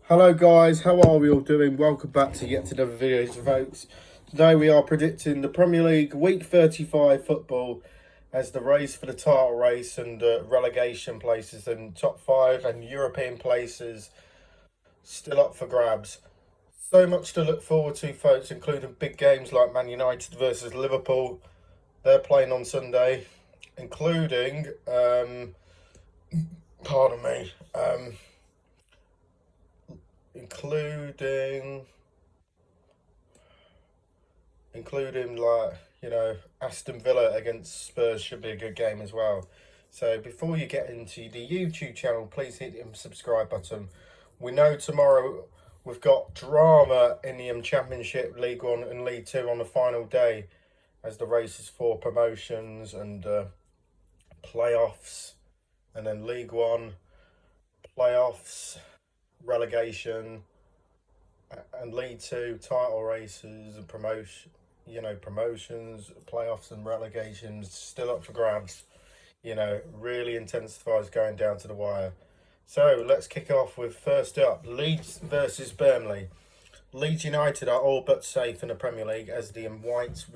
Hello guys, how are we all doing? Welcome back to yet another video, folks. Today we are predicting the Premier League Week 35 football as the race for the title race and relegation places and top 5 and European places still up for grabs. So much to look forward to, folks, including big games like Man United versus Liverpool. They're playing on Sunday, including, pardon me, including Aston Villa against Spurs should be a good game as well. So before you get into the YouTube channel, please hit the subscribe button. We know tomorrow we've got drama in the Championship, League One and League Two on the final day as the races for promotions and playoffs, and then League One, playoffs, relegation, and League Two title races and promotions, playoffs and relegations still up for grabs. Really intensifies going down to the wire. So let's kick off with first up, Leeds versus Burnley. Leeds United are all but safe in the Premier League as the Whites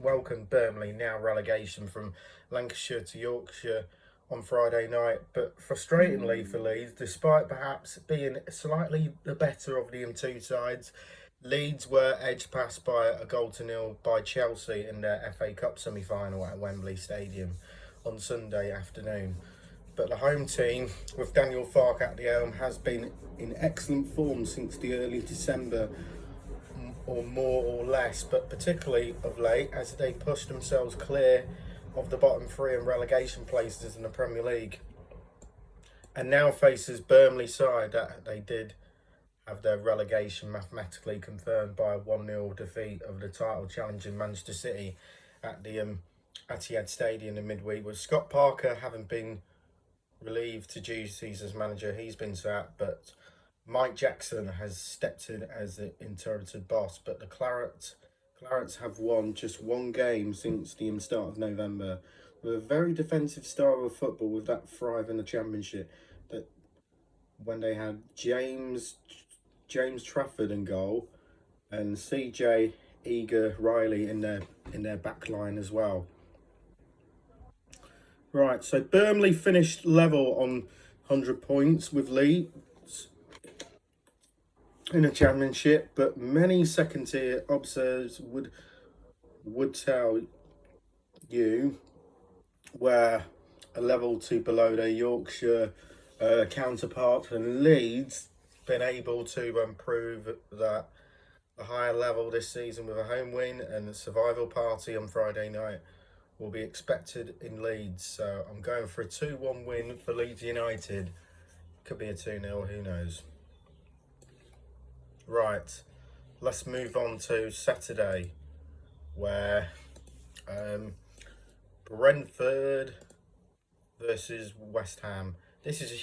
welcome Burnley, now relegation, from Lancashire to Yorkshire on Friday night. But frustratingly for Leeds, despite perhaps being slightly the better of the two sides, Leeds were edged past by a 0-0 by Chelsea in their FA Cup semi-final at Wembley Stadium on Sunday afternoon. But the home team, with Daniel Farke at the helm, has been in excellent form since the early December, or more or less, but particularly of late as they pushed themselves clear of the bottom three and relegation places in the Premier League, and now faces Burnley side that they did have their relegation mathematically confirmed by a 1-0 defeat of the title challenging Manchester City at the Etihad Stadium in midweek, with Scott Parker having been relieved to duties as manager. He's been sacked, but Mike Jackson has stepped in as the inherited boss. But the Clarets have won just one game since the start of November, with a very defensive style of football, with that thrive in the Championship. That when they had James Trafford in goal and CJ Eager Riley in their back line as well. Right, so Burnley finished level on 100 points with Leeds in the Championship, but many second-tier observers would tell you where a level to below their Yorkshire counterpart, and Leeds been able to improve that a higher level this season with a home win, and the survival party on Friday night will be expected in Leeds. So I'm going for a 2-1 win for Leeds United. Could be a 2-0, who knows. Right, let's move on to Saturday, where Brentford versus West Ham. This is a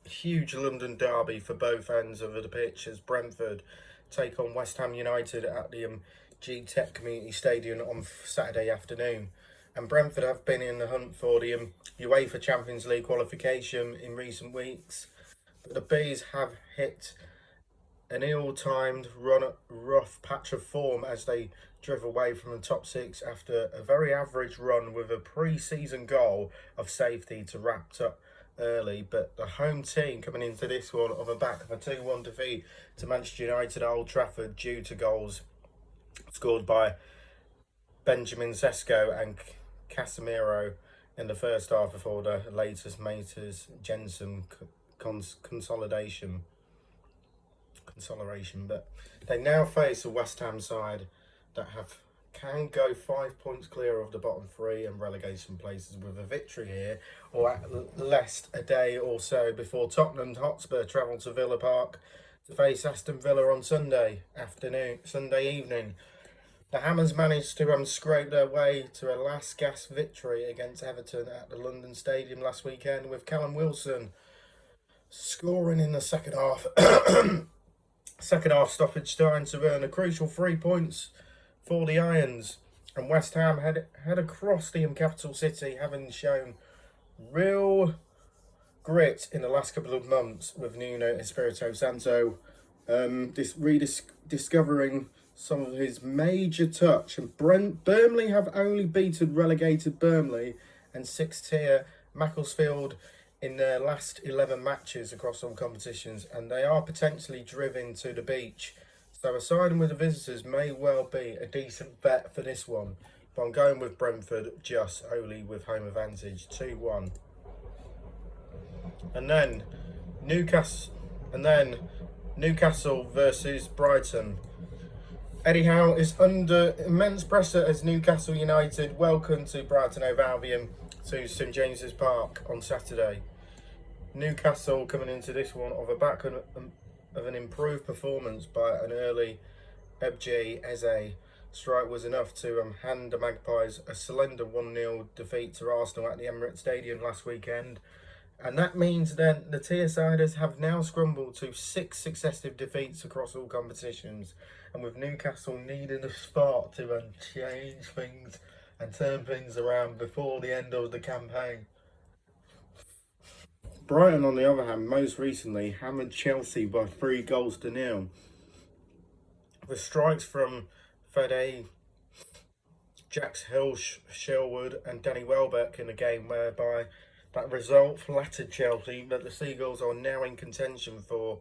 huge London derby for both ends of the pitch, as Brentford take on West Ham United at the G-Tech Community Stadium on Saturday afternoon. And Brentford have been in the hunt for the UEFA Champions League qualification in recent weeks, but the Bees have hit an ill-timed, rough patch of form as they drift away from the top six after a very average run with a pre-season goal of safety to wrap up early. But the home team coming into this one on the back of a 2-1 defeat to Manchester United at Old Trafford due to goals scored by Benjamin Sesko and Casemiro in the first half before the latest Maters Jensen consolidation. But they now face a West Ham side that can go 5 points clear of the bottom three and relegation places with a victory here, or at least a day or so before Tottenham Hotspur travel to Villa Park to face Aston Villa on Sunday evening. The Hammers managed to scrape their way to a last gasp victory against Everton at the London Stadium last weekend, with Callum Wilson scoring in the second half stoppage time to earn a crucial 3 points for the Irons. And West Ham head across the capital city, having shown real grit in the last couple of months, with Nuno Espirito Santo Discovering some of his major touch. And Burnley have only beaten relegated Burnley and sixth tier Macclesfield in their last 11 matches across all competitions, and they are potentially driven to the beach. So a signing with the visitors may well be a decent bet for this one. But I'm going with Brentford just only with home advantage, 2-1. And then Newcastle versus Brighton. Eddie Howe is under immense pressure as Newcastle United welcome to Brighton Hove Albion to St James's Park on Saturday. Newcastle coming into this one off the back of an improved performance by an early Ebji Eze. Strike was enough to hand the Magpies a slender 1-0 defeat to Arsenal at the Emirates Stadium last weekend. And that means then the tier-siders have now scrambled to 6 successive defeats across all competitions. And with Newcastle needing a spark to change things and turn things around before the end of the campaign. Brighton, on the other hand, most recently hammered Chelsea by 3-0. With strikes from Fede, Jax Sherwood and Danny Welbeck in a game whereby that result flattered Chelsea, but the Seagulls are now in contention for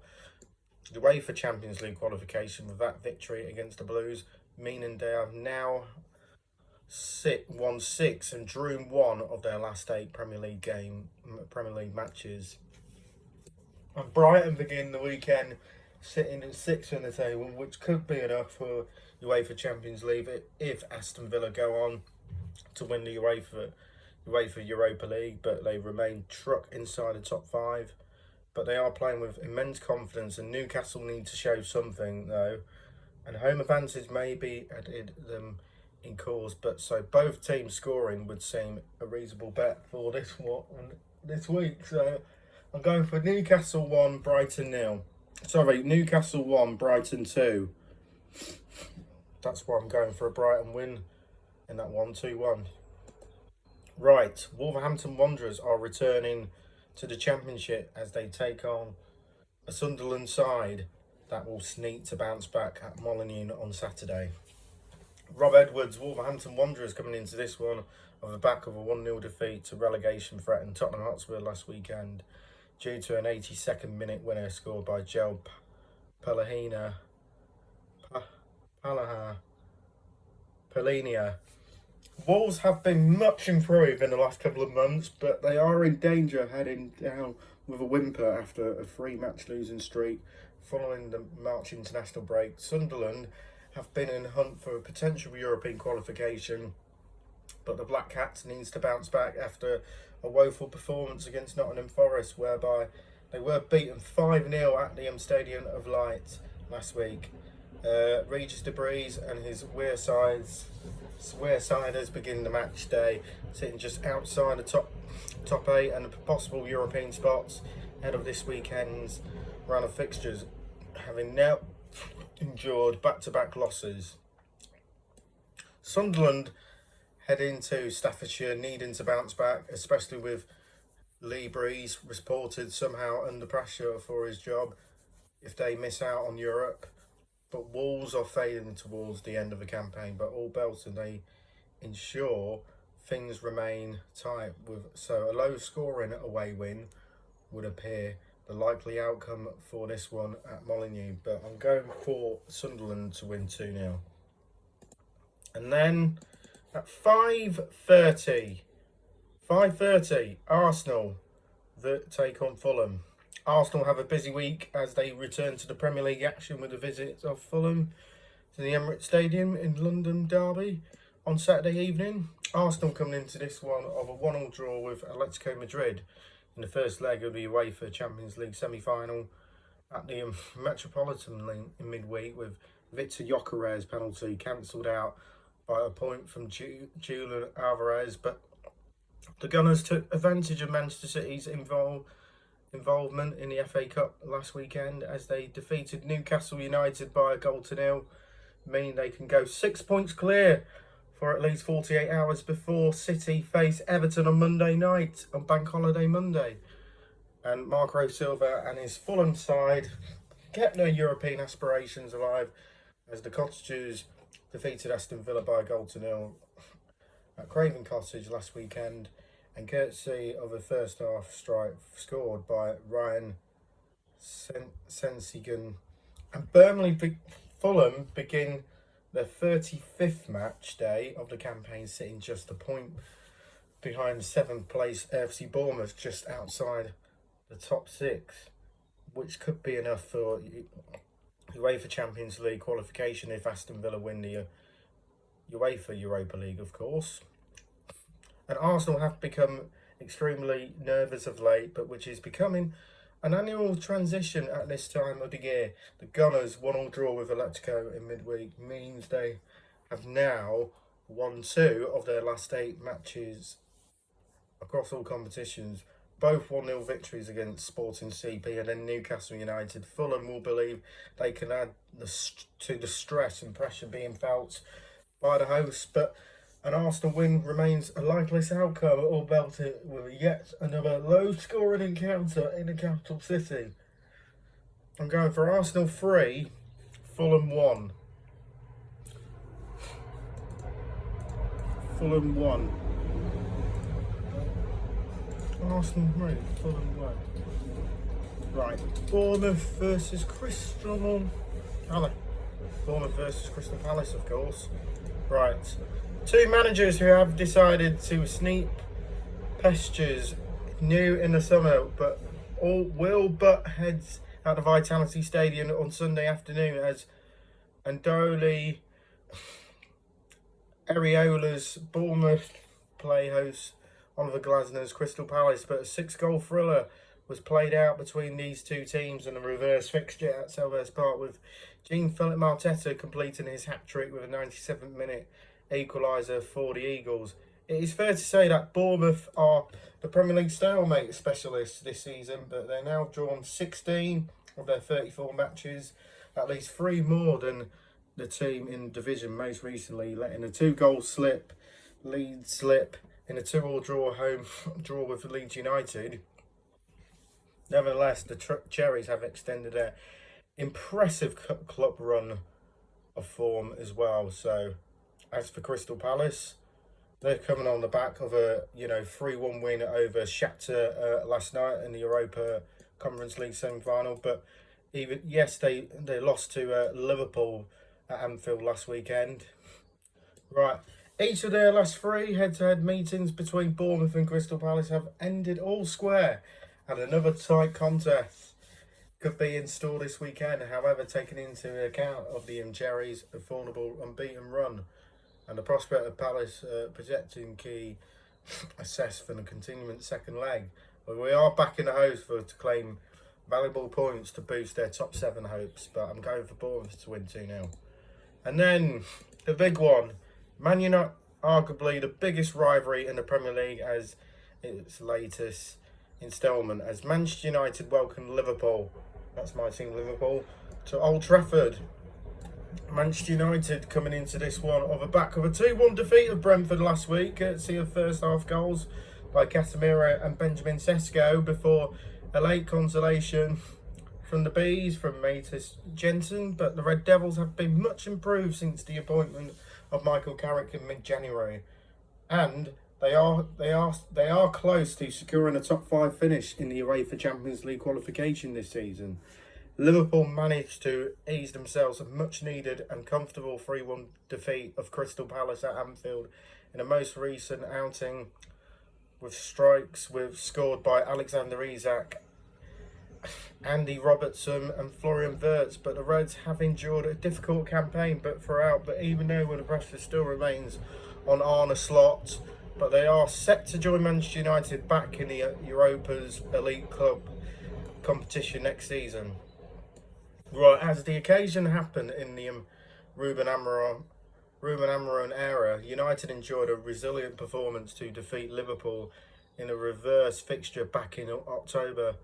the UEFA Champions League qualification with that victory against the Blues, meaning they have now won 6 and drew 1 of their last 8 Premier League matches. And Brighton begin the weekend sitting in 6th in the table, which could be enough for UEFA Champions League if Aston Villa go on to win the UEFA Europa League, but they remain truck inside the top 5. But they are playing with immense confidence, and Newcastle need to show something though, and home advantage may be added them in cause. But so both teams scoring would seem a reasonable bet for this week. So I'm going for Newcastle 1, Brighton 0. Newcastle 1, Brighton 2. That's why I'm going for a Brighton win in that 1-2-1. Right, Wolverhampton Wanderers are returning to the Championship as they take on a Sunderland side that will sneak to bounce back at Molineux on Saturday. Rob Edwards, Wolverhampton Wanderers coming into this one on the back of a 1-0 defeat to relegation threatened Tottenham Hotspur last weekend due to an 82nd minute winner scored by Joel Palahina. Wolves have been much improved in the last couple of months, but they are in danger of heading down with a whimper after a 3-match losing streak following the March international break. Sunderland have been in hunt for a potential European qualification, but the Black Cats needs to bounce back after a woeful performance against Nottingham Forest, whereby they were beaten 5-0 at the Stadium of Light last week. Regis Debris and his Wearsiders begin the match day, sitting just outside the top 8 and the possible European spots ahead of this weekend's run of fixtures, having now endured back-to-back losses. Sunderland head into Staffordshire needing to bounce back, especially with Lee Breeze reported somehow under pressure for his job if they miss out on Europe. But Wolves are fading towards the end of the campaign, but all belted they ensure things remain tight. So a low scoring away win would appear the likely outcome for this one at Molineux, but I'm going for Sunderland to win 2-0. And then at 5:30, Arsenal take on Fulham. Arsenal have a busy week as they return to the Premier League action with a visit of Fulham to the Emirates Stadium in London Derby on Saturday evening. Arsenal coming into this one of a 1-1 draw with Atletico Madrid in the first leg of the UEFA Champions League semi-final at the Metropolitan in midweek, with Victor Gyökeres's penalty cancelled out by a point from Julian Alvarez. But the Gunners took advantage of Manchester City's involvement in the FA Cup last weekend as they defeated Newcastle United by 1-0, meaning they can go 6 points clear for at least 48 hours before City face Everton on Monday night, on Bank Holiday Monday. And Marco Silva and his Fulham side kept their European aspirations alive as the Cottagers defeated Aston Villa by a goal to nil at Craven Cottage last weekend, and courtesy of a first half strike scored by Ryan Sensigan. And Fulham begin their 35th match day of the campaign, sitting just a point behind 7th place FC Bournemouth, just outside the top 6, which could be enough for UEFA Champions League qualification if Aston Villa win the UEFA Europa League, of course. And Arsenal have become extremely nervous of late, but which is becoming an annual transition at this time of the year. The Gunners' 1-1 draw with Atletico in midweek means they have now won 2 of their last 8 matches across all competitions. Both 1-0 victories against Sporting CP and then Newcastle United. Fulham will believe they can add to the stress and pressure being felt by the hosts, but an Arsenal win remains a likeless outcome, all belted with yet another low-scoring encounter in the capital city. I'm going for Arsenal 3, Fulham 1. Fulham 1. Arsenal 3, Fulham 1. Right, Bournemouth versus Crystal Palace. Bournemouth versus Crystal Palace, of course. Right. 2 managers who have decided to sneak pastures new in the summer, but all will butt heads at the Vitality Stadium on Sunday afternoon as Andoli Areola's Bournemouth play hosts Oliver Glasner's Crystal Palace, but a 6-goal thriller was played out between these 2 teams in a reverse fixture at Selhurst Park, with Jean-Philippe Mateta completing his hat-trick with a 97th minute equaliser for the Eagles. It is fair to say that Bournemouth are the Premier League stalemate specialists this season, but they're now drawn 16 of their 34 matches, at least 3 more than the team in division, most recently letting a 2-goal Leeds slip in a 2-2 home draw with Leeds United. Nevertheless, the Cherries have extended their impressive club run of form as well. So, as for Crystal Palace, they're coming on the back of a 3-1 win over Shakhtar last night in the Europa Conference League semi-final. But they lost to Liverpool at Anfield last weekend. Right, each of their last 3 head-to-head meetings between Bournemouth and Crystal Palace have ended all square, and another tight contest could be in store this weekend. However, taking into account of the Cherries' affordable unbeaten run and the prospect of Palace projecting key assess for the continuing second leg, but we are back in the host to claim valuable points to boost their top 7 hopes. But I'm going for Bournemouth to win 2-0. And then the big one, Man United, arguably the biggest rivalry in the Premier League as its latest instalment, as Manchester United welcomed Liverpool, that's my team Liverpool, to Old Trafford. Manchester United coming into this one on the back of a 2-1 defeat of Brentford last week, courtesy of first half goals by Casemiro and Benjamin Sesko, before a late consolation from the Bees from Matis Jensen. But the Red Devils have been much improved since the appointment of Michael Carrick in mid-January, and they are close to securing a top 5 finish in the UEFA Champions League qualification this season. Liverpool managed to ease themselves a much-needed and comfortable 3-1 defeat of Crystal Palace at Anfield in a most recent outing, with strikes scored by Alexander Isak, Andy Robertson and Florian Wirtz. But the Reds have endured a difficult campaign but even though the pressure still remains on Arne Slot, but they are set to join Manchester United back in the Europa's elite club competition next season. Right, as the occasion happened in the Ruben Amorim era, United enjoyed a resilient performance to defeat Liverpool in a reverse fixture back in October.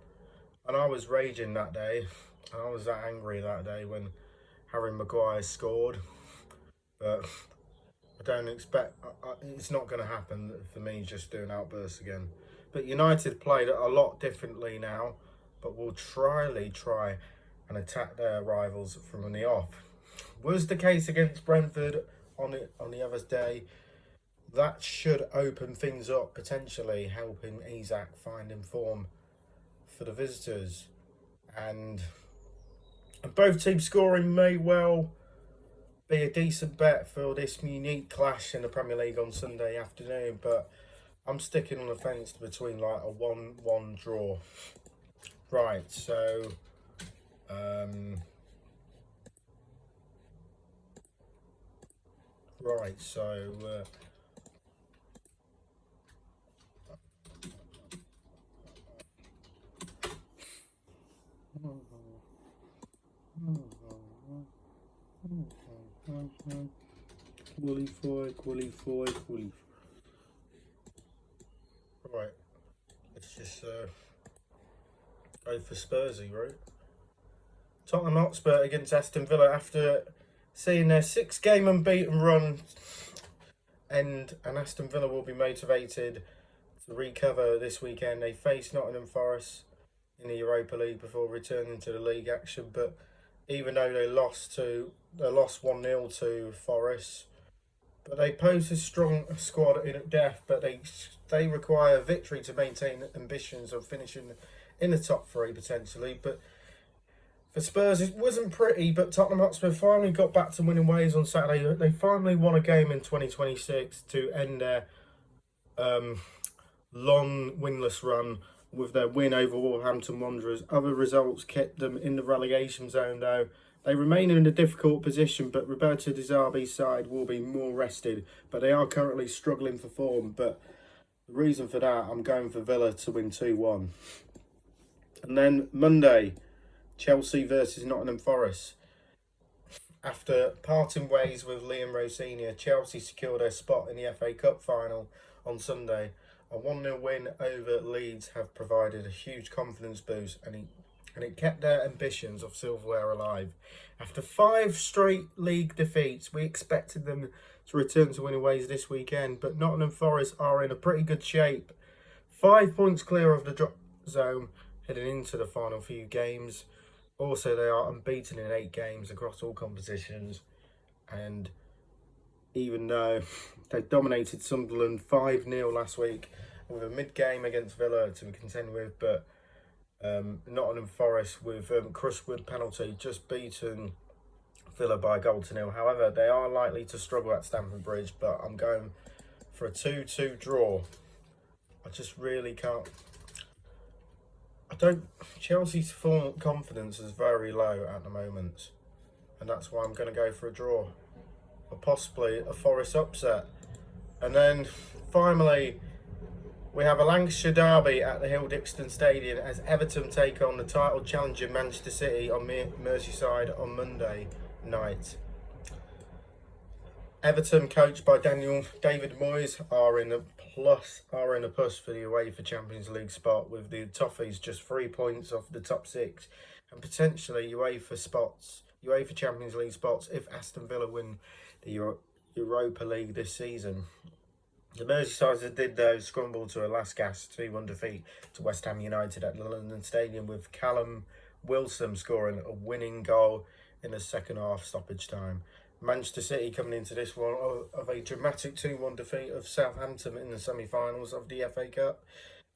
And I was raging that day, and I was that angry that day when Harry Maguire scored. But I don't expect, it's not going to happen for me just doing outbursts again. But United played a lot differently now, but will try and attack their rivals from the off. Was the case against Brentford on the other day. That should open things up, potentially helping Isak finding form for the visitors. And both teams scoring may well be a decent bet for this unique clash in the Premier League on Sunday afternoon, but I'm sticking on the fence between like a 1-1 draw. Right, so right, so qualify. Right, let's just go for Spursy, right? Tottenham Hotspur against Aston Villa after seeing their 6-game unbeaten run end, and Aston Villa will be motivated to recover this weekend. They face Nottingham Forest in the Europa League before returning to the league action, but even though they lost 1-0 to Forest, but they pose a strong squad in depth, but they require victory to maintain ambitions of finishing in the top 3 potentially. But for Spurs, it wasn't pretty, but Tottenham Hotspur finally got back to winning ways on Saturday. They finally won a game in 2026 to end their long winless run with their win over Wolverhampton Wanderers. Other results kept them in the relegation zone, though. They remain in a difficult position, but Roberto De Zerbi's side will be more rested. But they are currently struggling for form. But the reason for that, I'm going for Villa to win 2-1. And then Monday, Chelsea versus Nottingham Forest. After parting ways with Liam Rosenior, Chelsea secured their spot in the FA Cup final on Sunday. A 1-0 win over Leeds have provided a huge confidence boost, and it kept their ambitions of silverware alive. After 5 straight league defeats, we expected them to return to winning ways this weekend, but Nottingham Forest are in a pretty good shape. 5 points clear of the drop zone heading into the final few games. Also, they are unbeaten in 8 games across all competitions, and even though they dominated Sunderland 5-0 last week with a mid-game against Villa to contend with, but Nottingham Forest with Crustwood penalty just beaten Villa by a goal to 0. However, they are likely to struggle at Stamford Bridge, but I'm going for a 2-2 draw. I just really can't. Chelsea's form confidence is very low at the moment, and that's why I'm going to go for a draw, or possibly a Forest upset. And then finally, we have a Lancashire derby at the Hill Dixon Stadium as Everton take on the title challenger Manchester City on Merseyside on Monday night. Everton, coached by David Moyes, are in a push for the UEFA Champions League spot, with the Toffees just 3 points off the top 6 and potentially UEFA Champions League spots if Aston Villa win the Europa League this season. The Merseysiders did, though, scramble to a last-gasp 2-1 defeat to West Ham United at the London Stadium, with Callum Wilson scoring a winning goal in the second half stoppage time. Manchester City coming into this one of a dramatic 2-1 defeat of Southampton in the semi-finals of the FA Cup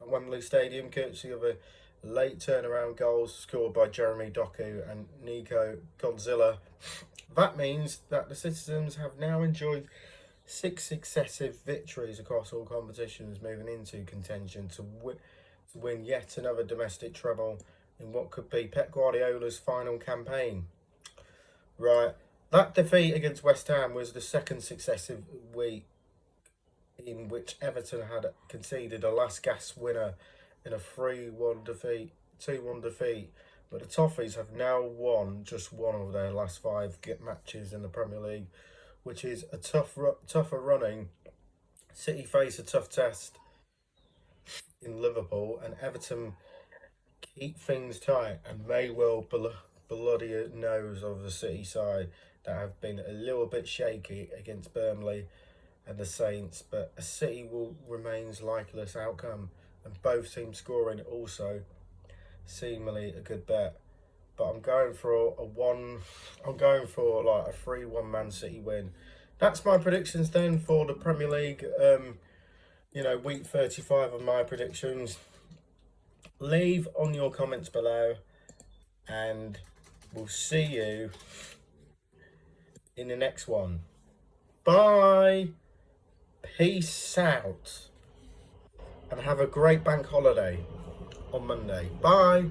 at Wembley Stadium, courtesy of a late turnaround goals scored by Jeremy Doku and Nico Godzilla. That means that the citizens have now enjoyed 6 successive victories across all competitions, moving into contention to win yet another domestic treble in what could be Pep Guardiola's final campaign. Right, that defeat against West Ham was the second successive week in which Everton had conceded a last-gasp winner in a 3-1 defeat, 2-1 defeat. But the Toffees have now won just one of their last 5 matches in the Premier League, which is a tougher running. City face a tough test in Liverpool, and Everton keep things tight and may well bloody nose of the City side that have been a little bit shaky against Burnley and the Saints, but a City will remains likeless outcome, and both teams scoring also seemingly a good bet. but I'm going for a one. I'm going for like a 3-1 Man City win. That's my predictions then for the Premier League. Week 35 of my predictions. Leave on your comments below, and we'll see you in the next one. Bye. Peace out. And have a great bank holiday on Monday. Bye.